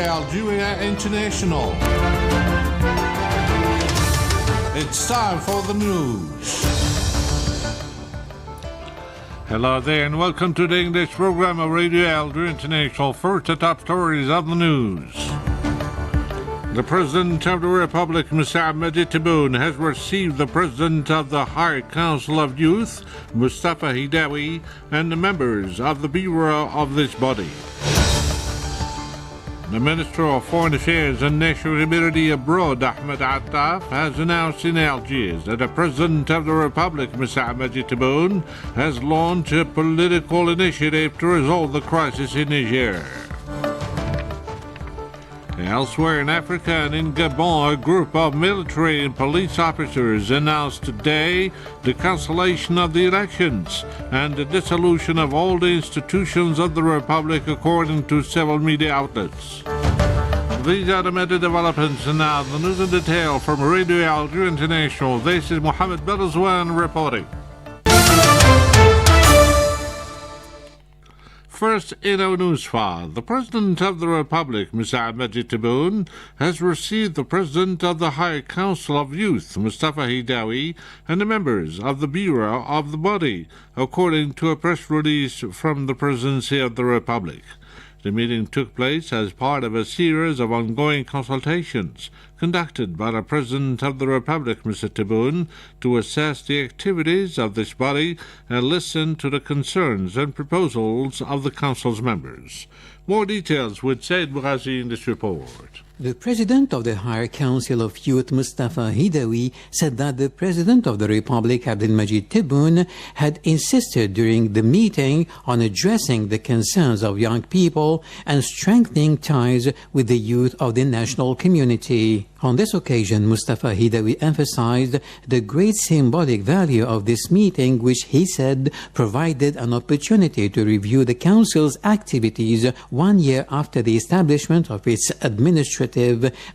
Algeria International. It's time for the news. Hello there and welcome to the English program of Radio Algeria International. First, the top stories of the news. The President of the Republic, Mr. Majid Tebboune, has received the President of the High Council of Youth, Mustafa Hidawi, and the members of the Bureau of this body. The Minister of Foreign Affairs and Nationality Abroad, Ahmed Attaf, has announced in Algiers that the President of the Republic, Mr. Majid Tebboune, has launched a political initiative to resolve the crisis in Niger. Elsewhere in Africa and in Gabon, a group of military and police officers announced today the cancellation of the elections and the dissolution of all the institutions of the Republic, according to several media outlets. These are the major developments, and now the news in detail from Radio Algeria International. This is Mohammed Belazwan reporting. First, in our news file, the President of the Republic, Mr. Majid Tebboune, has received the President of the High Council of Youth, Mustafa Hidawi, and the members of the Bureau of the body, according to a press release from the Presidency of the Republic. The meeting took place as part of a series of ongoing consultations conducted by the President of the Republic, Mr. Tebboune, to assess the activities of this body and listen to the concerns and proposals of the Council's members. More details with Said Bougazi in this report. The President of the Higher Council of Youth, Mustafa Hidawi, said that the President of the Republic, Abdelmajid Tebboune, had insisted during the meeting on addressing the concerns of young people and strengthening ties with the youth of the national community. On this occasion, Mustafa Hidawi emphasized the great symbolic value of this meeting, which he said provided an opportunity to review the Council's activities 1 year after the establishment of its administrative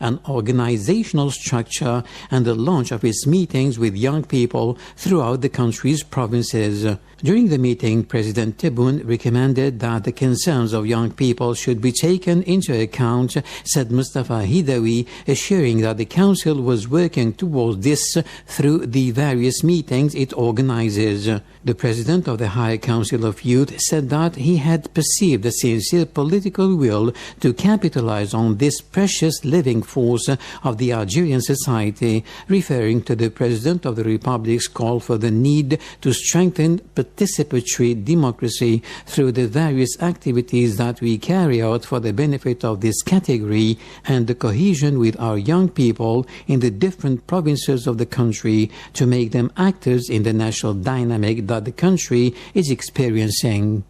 and organizational structure and the launch of its meetings with young people throughout the country's provinces. During the meeting, President Tebboune recommended that the concerns of young people should be taken into account, said Mustafa Hidawi, assuring that the Council was working towards this through the various meetings it organizes. The President of the High Council of Youth said that he had perceived a sincere political will to capitalize on this precious living force of the Algerian society, referring to the President of the Republic's call for the need to strengthen participatory democracy through the various activities that we carry out for the benefit of this category and the cohesion with our young people in the different provinces of the country to make them actors in the national dynamic that the country is experiencing.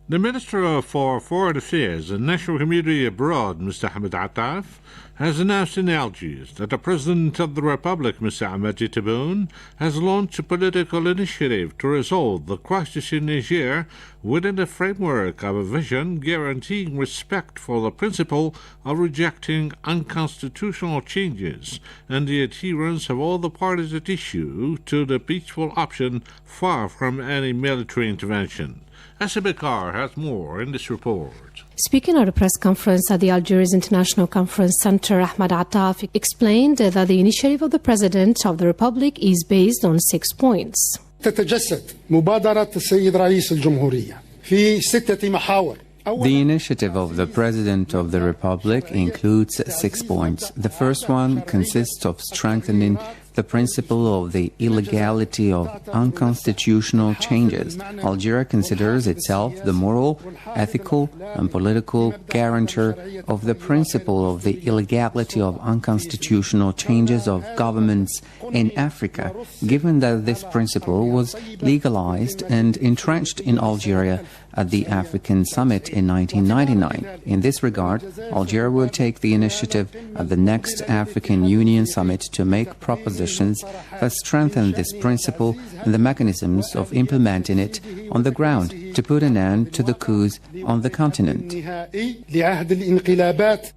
The Minister for Foreign Affairs and National Community Abroad, Mr. Ahmed Attaf, has announced in Algiers that the President of the Republic, Mr. Majid Tebboune, has launched a political initiative to resolve the crisis in Niger within the framework of a vision guaranteeing respect for the principle of rejecting unconstitutional changes and the adherence of all the parties at issue to the peaceful option far from any military intervention. Asibekar has more in this report. Speaking at a press conference at the Algiers International Conference Center, Ahmed Attaf explained that the initiative of the President of the Republic is based on 6 points. تتجسد مبادرة السيد رئيس الجمهورية في 6 محاور. The initiative of the President of the Republic includes 6 points. The first one consists of strengthening the principle of the illegality of unconstitutional changes. Algeria considers itself the moral, ethical, and political guarantor of the principle of the illegality of unconstitutional changes of governments in Africa, given that this principle was legalized and entrenched in Algeria at the African Summit in 1999. In this regard, Algeria will take the initiative at the next African Union Summit to make propositions conditions that strengthen this principle and the mechanisms of implementing it on the ground to put an end to the coups on the continent.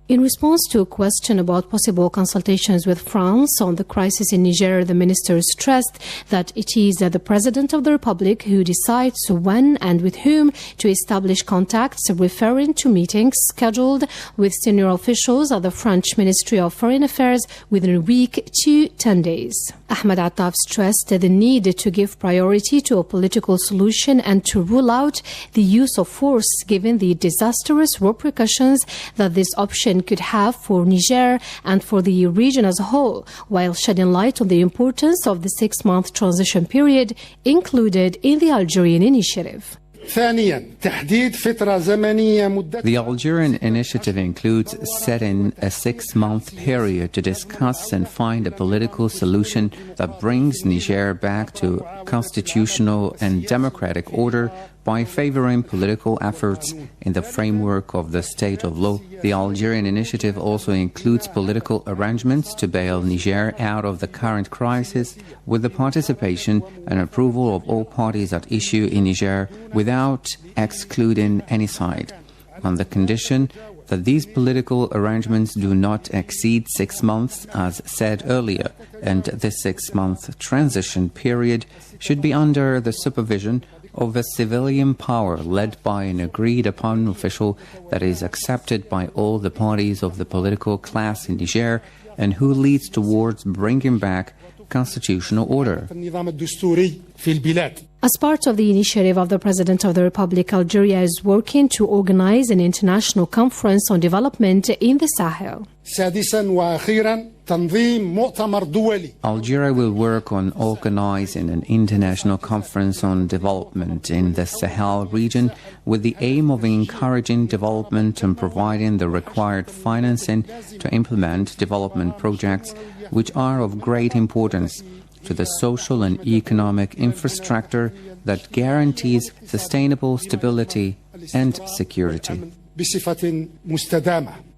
In response to a question about possible consultations with France on the crisis in Niger, the minister stressed that it is the President of the Republic who decides when and with whom to establish contacts, referring to meetings scheduled with senior officials at the French Ministry of Foreign Affairs within a week to 10 days. Ahmed Attaf stressed the need to give priority to a political solution and to rule out the use of force given the disastrous repercussions that this option could have for Niger and for the region as a whole, while shedding light on the importance of the 6-month transition period included in the Algerian initiative. The Algerian initiative includes setting a 6-month period to discuss and find a political solution that brings Niger back to constitutional and democratic order by favoring political efforts in the framework of the state of law. The Algerian initiative also includes political arrangements to bail Niger out of the current crisis with the participation and approval of all parties at issue in Niger without excluding any side, on the condition that these political arrangements do not exceed 6 months as said earlier, and this 6-month transition period should be under the supervision of a civilian power led by an agreed-upon official that is accepted by all the parties of the political class in Niger and who leads towards bringing back constitutional order. As part of the initiative of the President of the Republic, Algeria is working to organize an international conference on development in the Sahel. Algeria will work on organizing an international conference on development in the Sahel region with the aim of encouraging development and providing the required financing to implement development projects which are of great importance to the social and economic infrastructure that guarantees sustainable stability and security.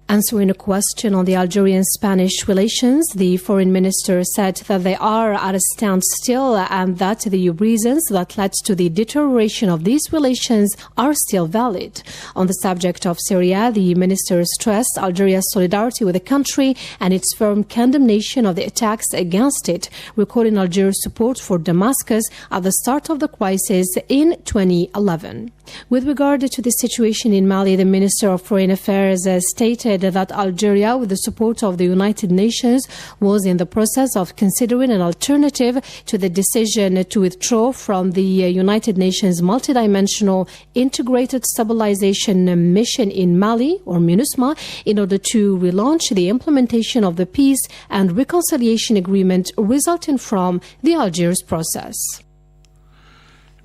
Answering a question on the Algerian-Spanish relations, the foreign minister said that they are at a standstill and that the reasons that led to the deterioration of these relations are still valid. On the subject of Syria, the minister stressed Algeria's solidarity with the country and its firm condemnation of the attacks against it, recalling Algeria's support for Damascus at the start of the crisis in 2011. With regard to the situation in Mali, the Minister of Foreign Affairs stated that Algeria, with the support of the United Nations, was in the process of considering an alternative to the decision to withdraw from the United Nations multidimensional integrated stabilization mission in Mali, or MINUSMA, in order to relaunch the implementation of the peace and reconciliation agreement resulting from the Algiers process.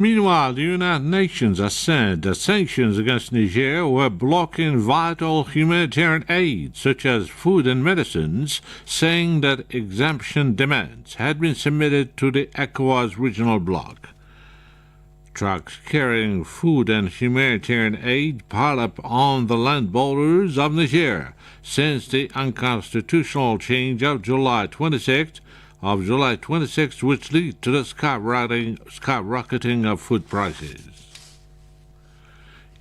Meanwhile, the United Nations has said that sanctions against Niger were blocking vital humanitarian aid, such as food and medicines, saying that exemption demands had been submitted to the ECOWAS regional bloc. Trucks carrying food and humanitarian aid pile up on the land borders of Niger since the unconstitutional change of July 26th, which lead to the skyrocketing of food prices.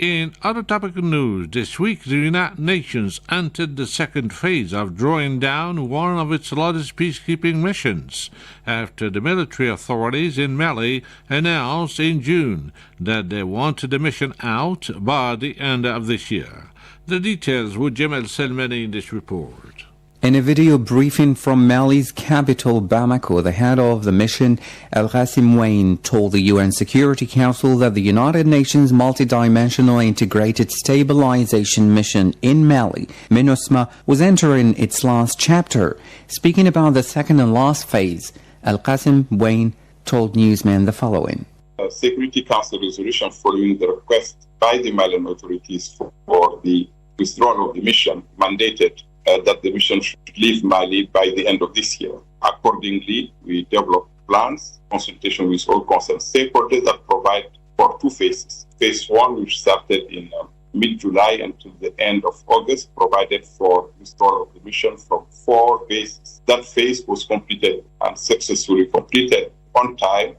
In other topical news, this week the United Nations entered the second phase of drawing down one of its largest peacekeeping missions, after the military authorities in Mali announced in June that they wanted the mission out by the end of this year. The details with Jamal Selmani in this report. In a video briefing from Mali's capital, Bamako, the head of the mission, Al-Qasim Wayne, told the UN Security Council that the United Nations Multidimensional Integrated Stabilization Mission in Mali, MINUSMA, was entering its last chapter. Speaking about the second and last phase, Al-Qasim Wayne told newsmen the following. A Security Council resolution following the request by the Malian authorities for the withdrawal of the mission mandated that the mission should leave Mali by the end of this year. Accordingly, we developed plans, consultation with all concerned stakeholders that provide for two phases. Phase 1, which started in mid-July until the end of August, provided for withdrawal of the mission from 4 phases. That phase was completed and successfully completed on time.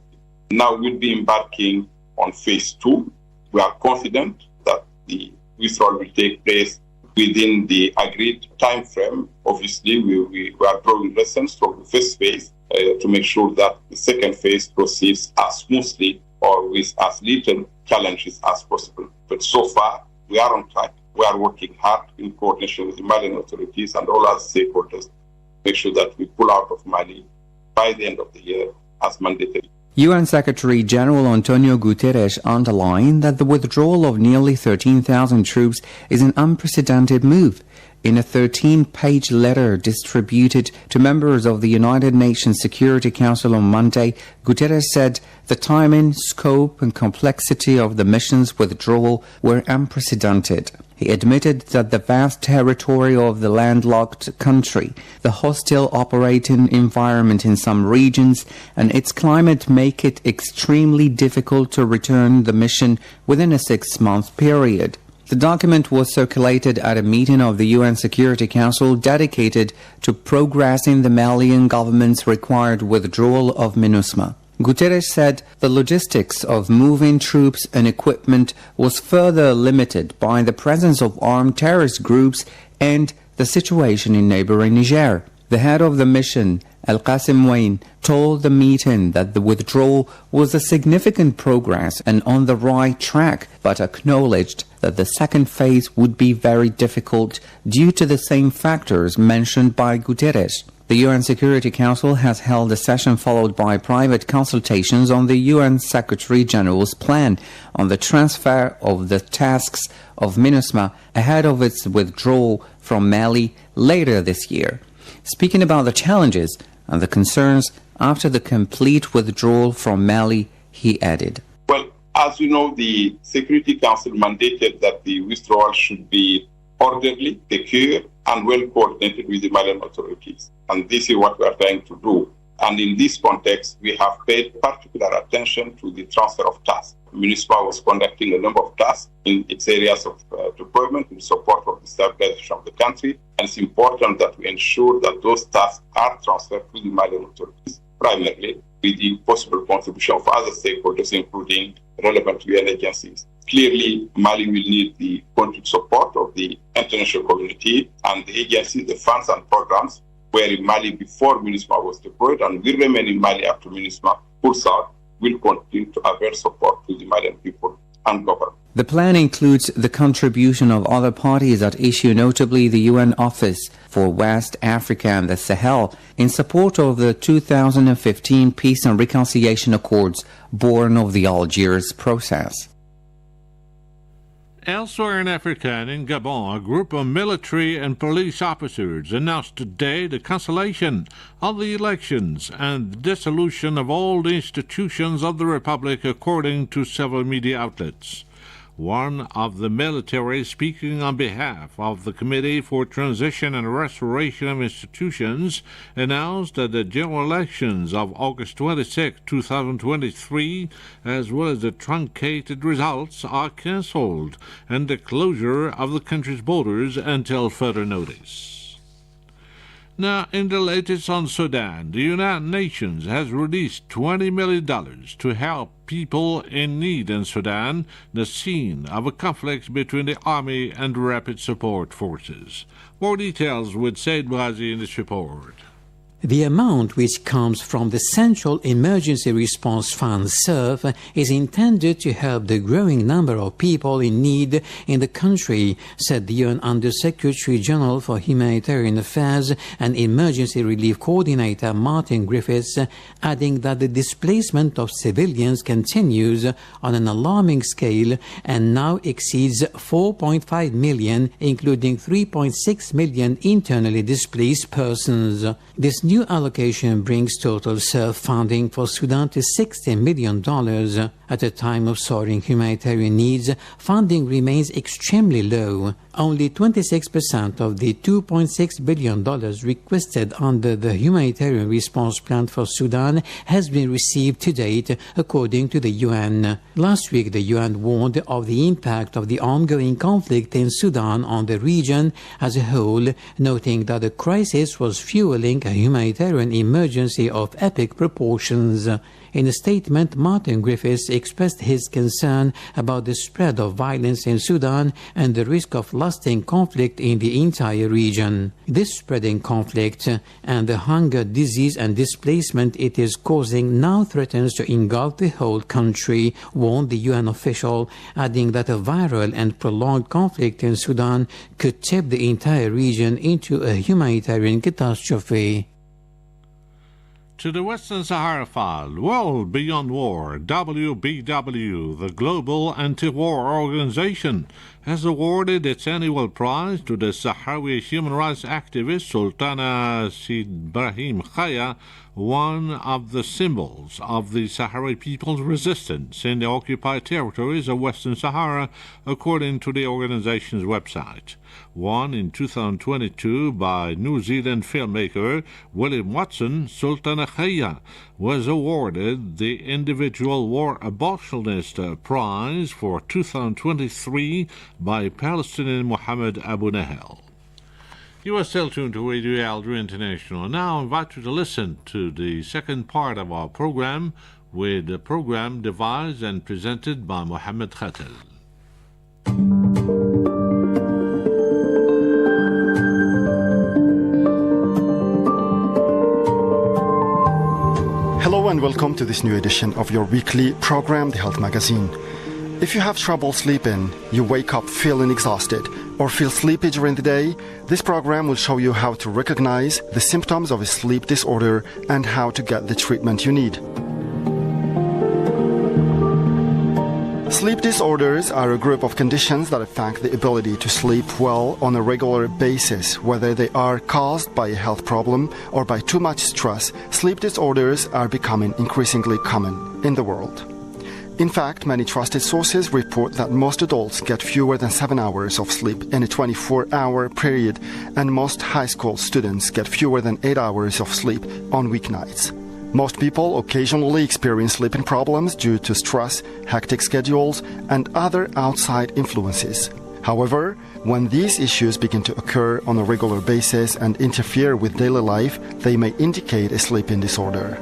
Now we'll be embarking on phase 2. We are confident that the withdrawal will take place within the agreed time frame. Obviously, we are drawing lessons from the first phase to make sure that the second phase proceeds as smoothly or with as little challenges as possible. But so far, we are on track. We are working hard in coordination with the Malian authorities and all other stakeholders to make sure that we pull out of Mali by the end of the year as mandated. UN Secretary General Antonio Guterres underlined that the withdrawal of nearly 13,000 troops is an unprecedented move. In a 13-page letter distributed to members of the United Nations Security Council on Monday, Guterres said the timing, scope, and complexity of the mission's withdrawal were unprecedented. He admitted that the vast territory of the landlocked country, the hostile operating environment in some regions, and its climate make it extremely difficult to return the mission within a 6-month period. The document was circulated at a meeting of the UN Security Council dedicated to progressing the Malian government's required withdrawal of MINUSMA. Guterres said the logistics of moving troops and equipment was further limited by the presence of armed terrorist groups and the situation in neighboring Niger. The head of the mission, Al-Qasim Wain, told the meeting that the withdrawal was a significant progress and on the right track, but acknowledged that the second phase would be very difficult due to the same factors mentioned by Guterres. The UN Security Council has held a session followed by private consultations on the UN Secretary-General's plan on the transfer of the tasks of MINUSMA ahead of its withdrawal from Mali later this year. Speaking about the challenges and the concerns after the complete withdrawal from Mali, he added, Well, as you know, the Security Council mandated that the withdrawal should be orderly, secure, and well coordinated with the Malian authorities. And this is what we are trying to do. And in this context, we have paid particular attention to the transfer of tasks. MINUSMA was conducting a number of tasks in its areas of deployment in support of the stabilization of the country. And it's important that we ensure that those tasks are transferred to the Malian authorities, primarily with the possible contribution of other stakeholders, including relevant UN agencies. Clearly, Mali will need the continued support of the international community and the agencies, the funds and programs were in Mali before MINUSMA was deployed and will remain in Mali after MINUSMA pulls out, will continue to avail support to the Malian people and government. The plan includes the contribution of other parties at issue, notably the UN Office for West Africa and the Sahel, in support of the 2015 Peace and Reconciliation Accords born of the Algiers process. Elsewhere in Africa and in Gabon, a group of military and police officers announced today the cancellation of the elections and the dissolution of all the institutions of the Republic, according to several media outlets. One of the military, speaking on behalf of the Committee for Transition and Restoration of Institutions, announced that the general elections of August 26, 2023, as well as the truncated results, are cancelled, and the closure of the country's borders until further notice. Now, in the latest on Sudan, the United Nations has released $20 million to help people in need in Sudan, the scene of a conflict between the army and rapid support forces. More details with Said Bouazi in this report. The amount, which comes from the Central Emergency Response Fund (CERF), is intended to help the growing number of people in need in the country, said the UN Under-Secretary General for Humanitarian Affairs and Emergency Relief Coordinator Martin Griffiths, adding that the displacement of civilians continues on an alarming scale and now exceeds 4.5 million, including 3.6 million internally displaced persons. This new allocation brings total self-funding for Sudan to $60 million. At a time of soaring humanitarian needs, funding remains extremely low. Only 26% of the $2.6 billion requested under the Humanitarian Response Plan for Sudan has been received to date, according to the UN. Last week, the UN warned of the impact of the ongoing conflict in Sudan on the region as a whole, noting that the crisis was fueling a humanitarian emergency of epic proportions. In a statement, Martin Griffiths expressed his concern about the spread of violence in Sudan and the risk of lasting conflict in the entire region. This spreading conflict and the hunger, disease and displacement it is causing now threatens to engulf the whole country, warned the UN official, adding that a viral and prolonged conflict in Sudan could tip the entire region into a humanitarian catastrophe. To the Western Sahara file, World Beyond War, WBW, the global anti-war organization, has awarded its annual prize to the Sahrawi human rights activist Sultana Sid Brahim Khaya, one of the symbols of the Sahrawi people's resistance in the occupied territories of Western Sahara, according to the organization's website. Won in 2022 by New Zealand filmmaker William Watson, Sultana Khaya was awarded the Individual War Abolitionist Prize for 2023 by Palestinian Mohammed Abu Nahel. You are still tuned to Radio Algeria International. Now I invite you to listen to the second part of our program, with the program devised and presented by Mohammed Khatel. Hello and welcome to this new edition of your weekly program, The Health Magazine. If you have trouble sleeping, you wake up feeling exhausted, or feel sleepy during the day, this program will show you how to recognize the symptoms of a sleep disorder and how to get the treatment you need. Sleep disorders are a group of conditions that affect the ability to sleep well on a regular basis. Whether they are caused by a health problem or by too much stress, sleep disorders are becoming increasingly common in the world. In fact, many trusted sources report that most adults get fewer than 7 hours of sleep in a 24-hour period, and most high school students get fewer than 8 hours of sleep on weeknights. Most people occasionally experience sleeping problems due to stress, hectic schedules, and other outside influences. However, when these issues begin to occur on a regular basis and interfere with daily life, they may indicate a sleeping disorder.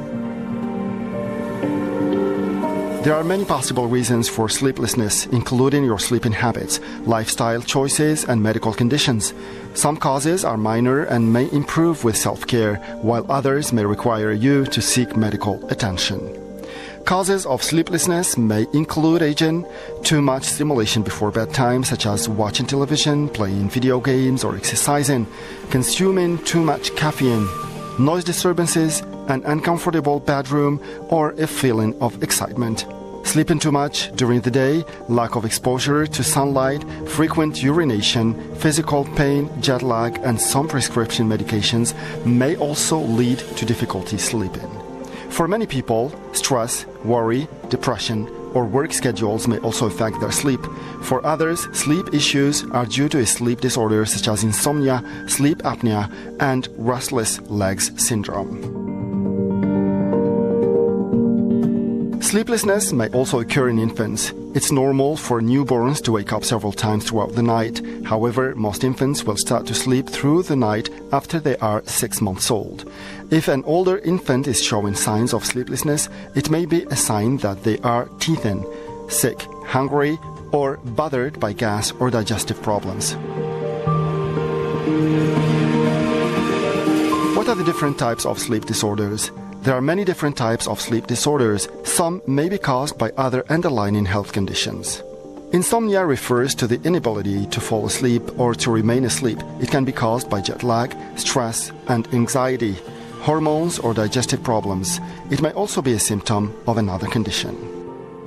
There are many possible reasons for sleeplessness, including your sleeping habits, lifestyle choices, and medical conditions. Some causes are minor and may improve with self-care, while others may require you to seek medical attention. Causes of sleeplessness may include aging, too much stimulation before bedtime, such as watching television, playing video games, or exercising, consuming too much caffeine, noise disturbances, an uncomfortable bedroom, or a feeling of excitement. Sleeping too much during the day, lack of exposure to sunlight, frequent urination, physical pain, jet lag, and some prescription medications may also lead to difficulty sleeping. For many people, stress, worry, depression, or work schedules may also affect their sleep. For others, sleep issues are due to a sleep disorder such as insomnia, sleep apnea, and restless legs syndrome. Sleeplessness may also occur in infants. It's normal for newborns to wake up several times throughout the night. However, most infants will start to sleep through the night after they are 6 months old. If an older infant is showing signs of sleeplessness, it may be a sign that they are teething, sick, hungry, or bothered by gas or digestive problems. What are the different types of sleep disorders? There are many different types of sleep disorders. Some may be caused by other underlying health conditions. Insomnia refers to the inability to fall asleep or to remain asleep. It can be caused by jet lag, stress, and anxiety, hormones, or digestive problems. It may also be a symptom of another condition.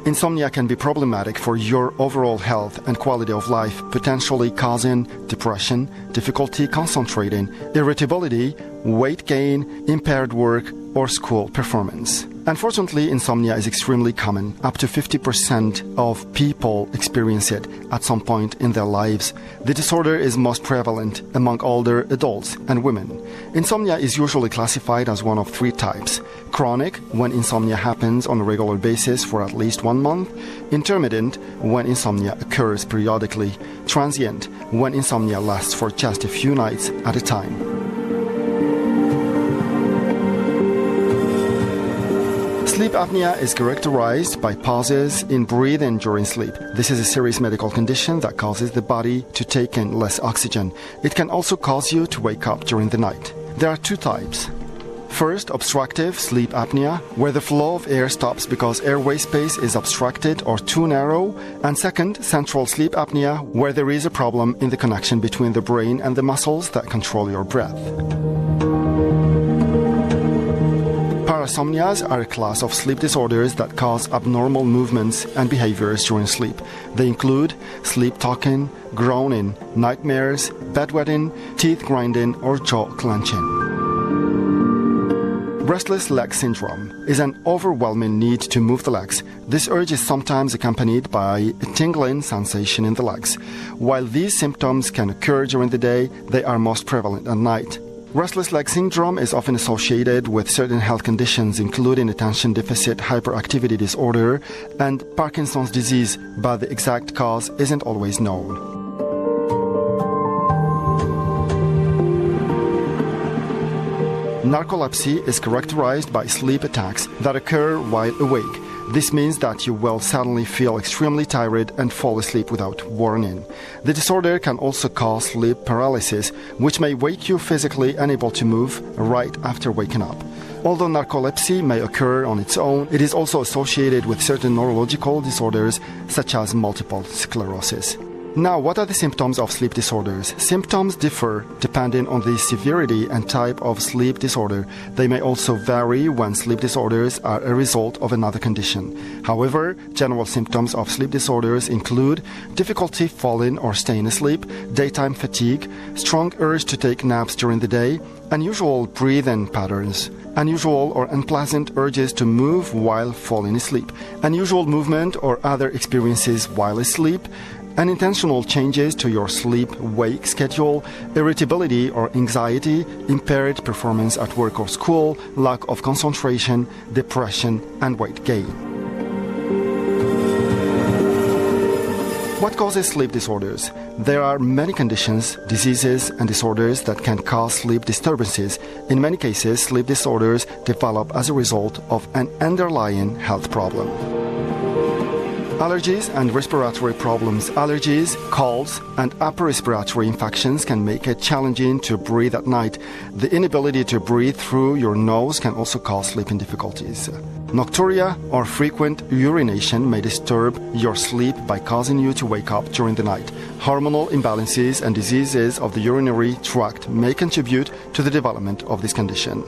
Insomnia can be problematic for your overall health and quality of life, potentially causing depression, difficulty concentrating, irritability, weight gain, impaired work, or school performance. Unfortunately, insomnia is extremely common. Up to 50% of people experience it at some point in their lives. The disorder is most prevalent among older adults and women. Insomnia is usually classified as one of three types: chronic, when insomnia happens on a regular basis for at least 1 month; intermittent, when insomnia occurs periodically; transient, when insomnia lasts for just a few nights at a time. Sleep apnea is characterized by pauses in breathing during sleep. This is a serious medical condition that causes the body to take in less oxygen. It can also cause you to wake up during the night. There are two types. First, obstructive sleep apnea, where the flow of air stops because airway space is obstructed or too narrow. And second, central sleep apnea, where there is a problem in the connection between the brain and the muscles that control your breath. Parasomnias are a class of sleep disorders that cause abnormal movements and behaviors during sleep. They include sleep talking, groaning, nightmares, bedwetting, teeth grinding, or jaw clenching. Restless leg syndrome is an overwhelming need to move the legs. This urge is sometimes accompanied by a tingling sensation in the legs. While these symptoms can occur during the day, they are most prevalent at night. Restless leg syndrome is often associated with certain health conditions, including attention deficit hyperactivity disorder and Parkinson's disease, but the exact cause isn't always known. Narcolepsy is characterized by sleep attacks that occur while awake. This means that you will suddenly feel extremely tired and fall asleep without warning. The disorder can also cause sleep paralysis, which may wake you physically unable to move right after waking up. Although narcolepsy may occur on its own, it is also associated with certain neurological disorders such as multiple sclerosis. Now, what are the symptoms of sleep disorders? Symptoms differ depending on the severity and type of sleep disorder. They may also vary when sleep disorders are a result of another condition. However, general symptoms of sleep disorders include difficulty falling or staying asleep, daytime fatigue, strong urge to take naps during the day, unusual breathing patterns, unusual or unpleasant urges to move while falling asleep, unusual movement or other experiences while asleep, unintentional changes to your sleep-wake schedule, irritability or anxiety, impaired performance at work or school, lack of concentration, depression, and weight gain. What causes sleep disorders? There are many conditions, diseases, and disorders that can cause sleep disturbances. In many cases, sleep disorders develop as a result of an underlying health problem. Allergies and respiratory problems. Allergies, colds, and upper respiratory infections can make it challenging to breathe at night. The inability to breathe through your nose can also cause sleeping difficulties. Nocturia or frequent urination may disturb your sleep by causing you to wake up during the night. Hormonal imbalances and diseases of the urinary tract may contribute to the development of this condition.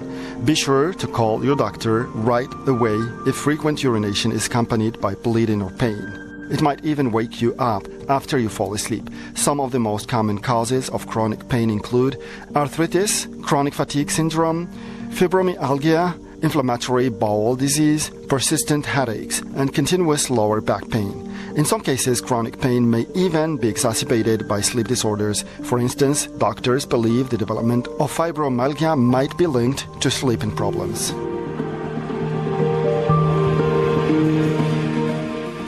Be sure to call your doctor right away if frequent urination is accompanied by bleeding or pain. It might even wake you up after you fall asleep. Some of the most common causes of chronic pain include arthritis, chronic fatigue syndrome, fibromyalgia, inflammatory bowel disease, persistent headaches, and continuous lower back pain. In some cases, chronic pain may even be exacerbated by sleep disorders. For instance, doctors believe the development of fibromyalgia might be linked to sleeping problems.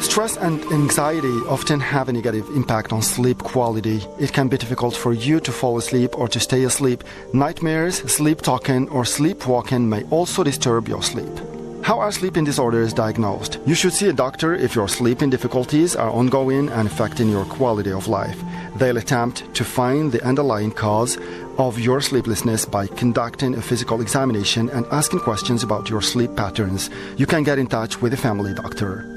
Stress and anxiety often have a negative impact on sleep quality. It can be difficult for you to fall asleep or to stay asleep. Nightmares, sleep talking, or sleepwalking may also disturb your sleep. How are sleeping disorders diagnosed? You should see a doctor if your sleeping difficulties are ongoing and affecting your quality of life. They'll attempt to find the underlying cause of your sleeplessness by conducting a physical examination and asking questions about your sleep patterns. You can get in touch with a family doctor.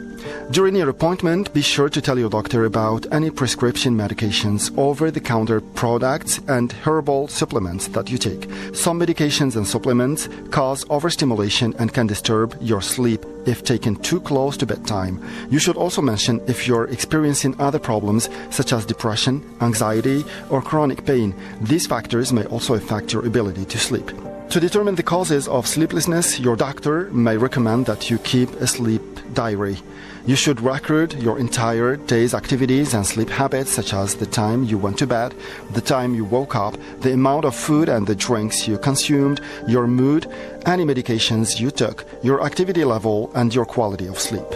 During your appointment, be sure to tell your doctor about any prescription medications, over-the-counter products, and herbal supplements that you take. Some medications and supplements cause overstimulation and can disturb your sleep if taken too close to bedtime. You should also mention if you're experiencing other problems such as depression, anxiety, or chronic pain. These factors may also affect your ability to sleep. To determine the causes of sleeplessness, your doctor may recommend that you keep a sleep diary. You should record your entire day's activities and sleep habits, such as the time you went to bed, the time you woke up, the amount of food and the drinks you consumed, your mood, any medications you took, your activity level, and your quality of sleep.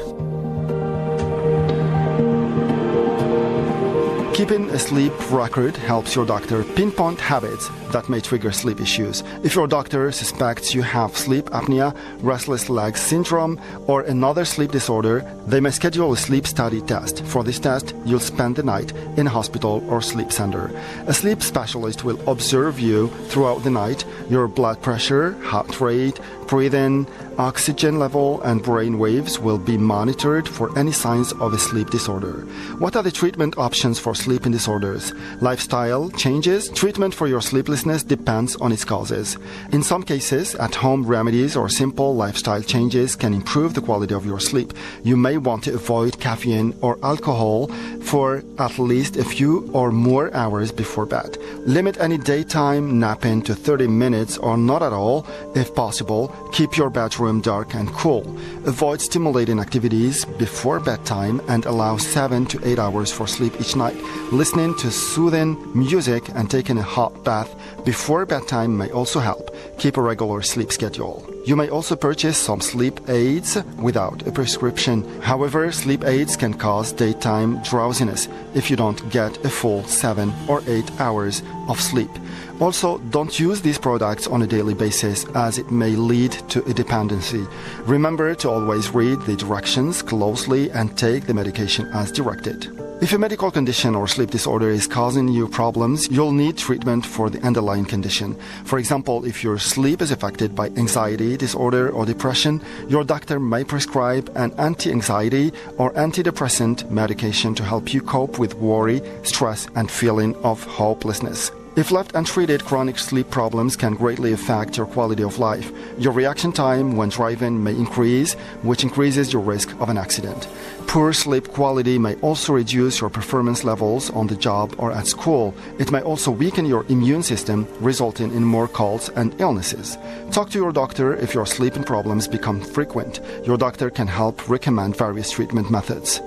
Keeping a sleep record helps your doctor pinpoint habits that may trigger sleep issues. If your doctor suspects you have sleep apnea, restless leg syndrome, or another sleep disorder, they may schedule a sleep study test. For this test, you'll spend the night in a hospital or sleep center. A sleep specialist will observe you throughout the night. Your blood pressure, heart rate, breathing, oxygen level, and brain waves will be monitored for any signs of a sleep disorder. What are the treatment options for sleeping disorders? Lifestyle changes. Treatment for your sleeplessness depends on its causes. In some cases, at-home remedies or simple lifestyle changes can improve the quality of your sleep. You may want to avoid caffeine or alcohol for at least a few or more hours before bed. Limit any daytime napping to 30 minutes or not at all, if possible. Keep your bedroom dark and cool. Avoid stimulating activities before bedtime and allow 7 to 8 hours for sleep each night. Listening to soothing music and taking a hot bath before bedtime may also help. Keep a regular sleep schedule. You may also purchase some sleep aids without a prescription. However, sleep aids can cause daytime drowsiness if you don't get a full 7 or 8 hours of sleep. Also, don't use these products on a daily basis as it may lead to a dependency. Remember to always read the directions closely and take the medication as directed. If a medical condition or sleep disorder is causing you problems, you'll need treatment for the underlying condition. For example, if your sleep is affected by anxiety disorder or depression, your doctor may prescribe an anti-anxiety or antidepressant medication to help you cope with worry, stress, and feeling of hopelessness. If left untreated, chronic sleep problems can greatly affect your quality of life. Your reaction time when driving may increase, which increases your risk of an accident. Poor sleep quality may also reduce your performance levels on the job or at school. It may also weaken your immune system, resulting in more colds and illnesses. Talk to your doctor if your sleeping problems become frequent. Your doctor can help recommend various treatment methods.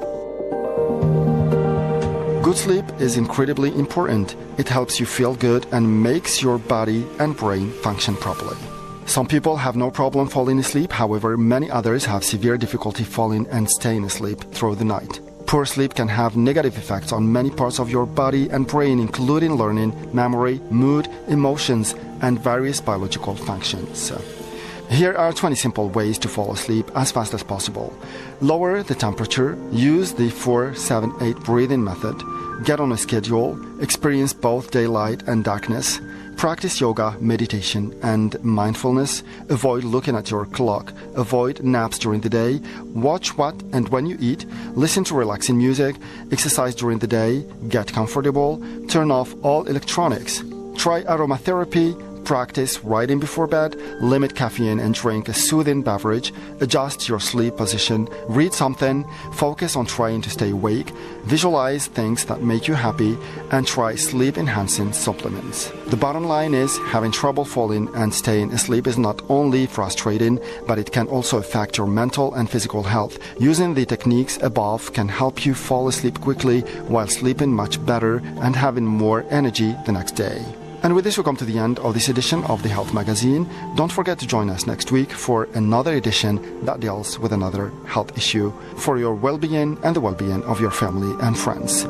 Good sleep is incredibly important. It helps you feel good and makes your body and brain function properly. Some people have no problem falling asleep, however, many others have severe difficulty falling and staying asleep through the night. Poor sleep can have negative effects on many parts of your body and brain, including learning, memory, mood, emotions, and various biological functions. Here are 20 simple ways to fall asleep as fast as possible. Lower the temperature, use the 4-7-8 breathing method, get on a schedule, experience both daylight and darkness, practice yoga, meditation, and mindfulness, avoid looking at your clock, avoid naps during the day, watch what and when you eat, listen to relaxing music, exercise during the day, get comfortable, turn off all electronics, try aromatherapy, practice writing before bed, limit caffeine and drink a soothing beverage, adjust your sleep position, read something, focus on trying to stay awake, visualize things that make you happy, and try sleep-enhancing supplements. The bottom line is, having trouble falling and staying asleep is not only frustrating, but it can also affect your mental and physical health. Using the techniques above can help you fall asleep quickly while sleeping much better and having more energy the next day. And with this, we come to the end of this edition of the Health Magazine. Don't forget to join us next week for another edition that deals with another health issue for your well-being and the well-being of your family and friends.